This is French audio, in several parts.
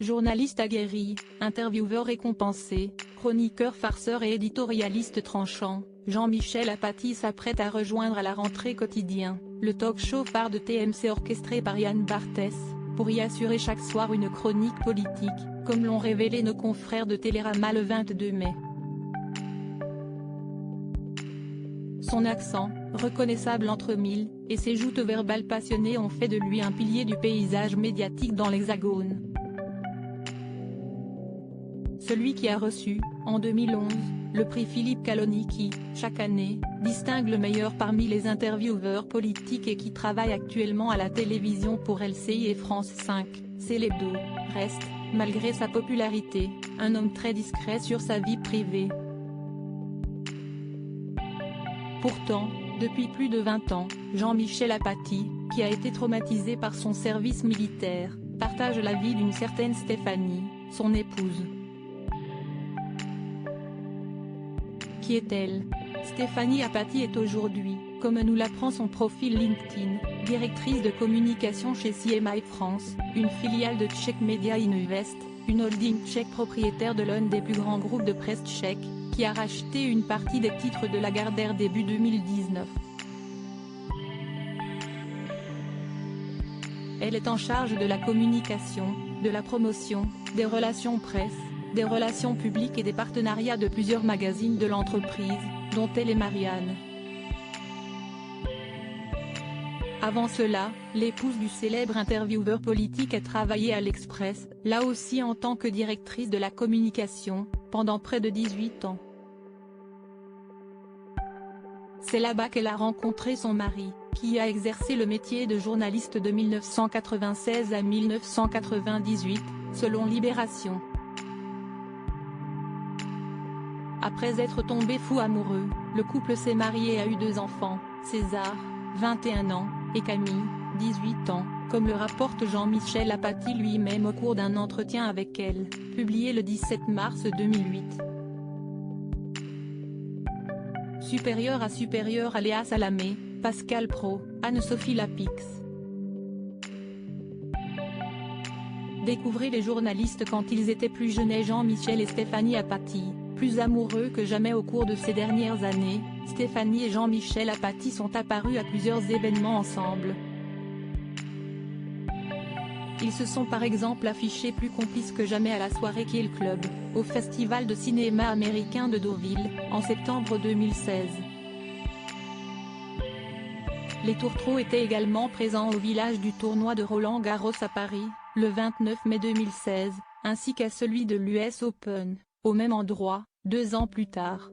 Journaliste aguerri, intervieweur récompensé, chroniqueur farceur et éditorialiste tranchant, Jean-Michel Apathy s'apprête à rejoindre à la rentrée Quotidien, le talk-show phare de TMC orchestré par Yann Barthès, pour y assurer chaque soir une chronique politique, comme l'ont révélé nos confrères de Télérama le 22 mai. Son accent, reconnaissable entre mille, et ses joutes verbales passionnées ont fait de lui un pilier du paysage médiatique dans l'Hexagone. Celui qui a reçu, en 2011, le prix Philippe Caloni qui, chaque année, distingue le meilleur parmi les intervieweurs politiques et qui travaille actuellement à la télévision pour LCI et France 5, c'est l'hebdo, reste, malgré sa popularité, un homme très discret sur sa vie privée. Pourtant, depuis plus de 20 ans, Jean-Michel Apathy, qui a été traumatisé par son service militaire, partage la vie d'une certaine Stéphanie, son épouse. Qui est-elle? Stéphanie Apathy est aujourd'hui, comme nous l'apprend son profil LinkedIn, directrice de communication chez CMI France, une filiale de Czech Media Invest, une holding tchèque propriétaire de l'un des plus grands groupes de presse tchèques, qui a racheté une partie des titres de Lagardère début 2019. Elle est en charge de la communication, de la promotion, des relations presse, des relations publiques et des partenariats de plusieurs magazines de l'entreprise, dont Elle et Marianne. Avant cela, l'épouse du célèbre intervieweur politique a travaillé à l'Express, là aussi en tant que directrice de la communication, pendant près de 18 ans. C'est là-bas qu'elle a rencontré son mari, qui a exercé le métier de journaliste de 1996 à 1998, selon Libération. Après être tombé fou amoureux, le couple s'est marié et a eu 2 enfants, César, 21 ans, et Camille, 18 ans, comme le rapporte Jean-Michel Apathy lui-même au cours d'un entretien avec elle, publié le 17 mars 2008. Supérieur à Léa Salamé, Pascal Praud, Anne-Sophie Lapix. Découvrez les journalistes quand ils étaient plus jeunes et Jean-Michel et Stéphanie Apathy, plus amoureux que jamais au cours de ces dernières années, Stéphanie et Jean-Michel Apathy sont apparus à plusieurs événements ensemble. Ils se sont par exemple affichés plus complices que jamais à la soirée Kill Club, au Festival de cinéma américain de Deauville, en septembre 2016. Les Tourtereaux étaient également présents au village du tournoi de Roland-Garros à Paris, le 29 mai 2016, ainsi qu'à celui de l'US Open, au même endroit, 2 ans plus tard.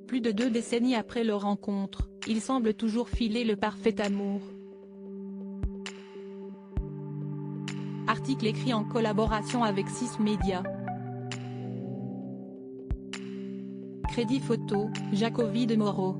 Plus de 2 décennies après leur rencontre, ils semblent toujours filer le parfait amour. Article écrit en collaboration avec 6 Médias. Crédit photo, Jacovi de Moreau.